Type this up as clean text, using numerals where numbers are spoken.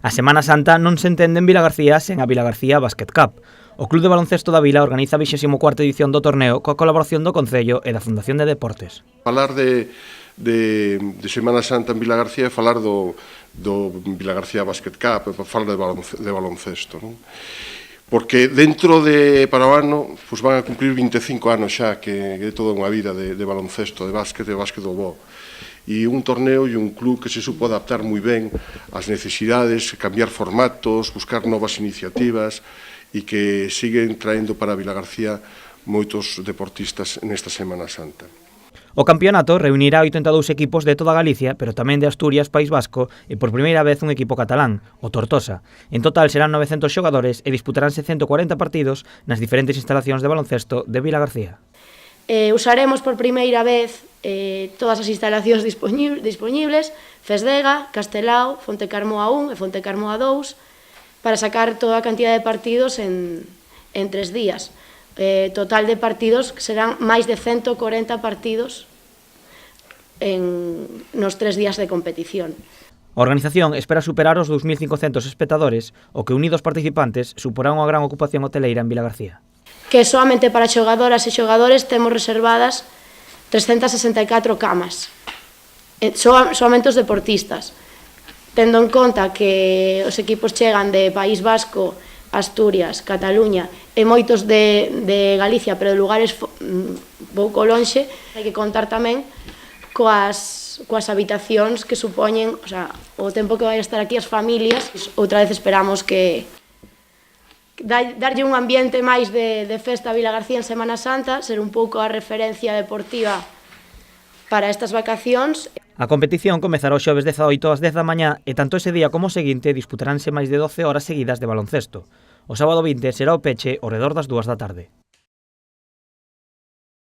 A Semana Santa non se entende en Vilagarcía sen a Vilagarcía Basket Cup. O Club de Baloncesto da Vila organiza a 24ª edición do torneo coa colaboración do Concello e da Fundación de Deportes. Falar de Semana Santa en Vilagarcía é falar do Vilagarcía Basket Cup, falar de baloncesto, non? Porque dentro para o ano van a cumplir 25 anos xa, que é toda unha vida de baloncesto, de básquet do bo. E un torneo e un club que se supo adaptar moi ben ás necesidades, cambiar formatos, buscar novas iniciativas e que siguen traendo para Vilagarcía moitos deportistas nesta Semana Santa. O campeonato reunirá 82 equipos de toda Galicia, pero tamén de Asturias, País Vasco e por primeira vez un equipo catalán, o Tortosa. En total serán 900 xogadores e disputaránse 140 partidos nas diferentes instalacións de baloncesto de Vilagarcía. Usaremos por primeira vez todas as instalacións dispoñibles, Fesdega, Castelao, Fontecarmoa 1 e Fontecarmoa 2, para sacar toda a cantidad de partidos en 3 días. Total de partidos serán máis de 140 partidos nos 3 días de competición. A organización espera superar os 2.500 espectadores, o que unidos participantes suporá unha gran ocupación hoteleira en Vilagarcía. Que solamente para xogadoras e xogadores temos reservadas 364 camas, solamente os deportistas, tendo en conta que os equipos chegan de País Vasco, Asturias, Cataluña e moitos de Galicia, pero de lugares pouco lonxe. Hai que contar tamén coas habitacións que supoñen, o tempo que vai estar aquí as familias. Outra vez esperamos que darlle un ambiente máis de festa a Vilagarcía en Semana Santa, ser un pouco a referencia deportiva para estas vacacións. A competición comezará o xoves 18 ás 10 da mañá e tanto ese día como o seguinte disputaránse máis de 12 horas seguidas de baloncesto. O sábado 20 será o peche ao redor das 2 da tarde.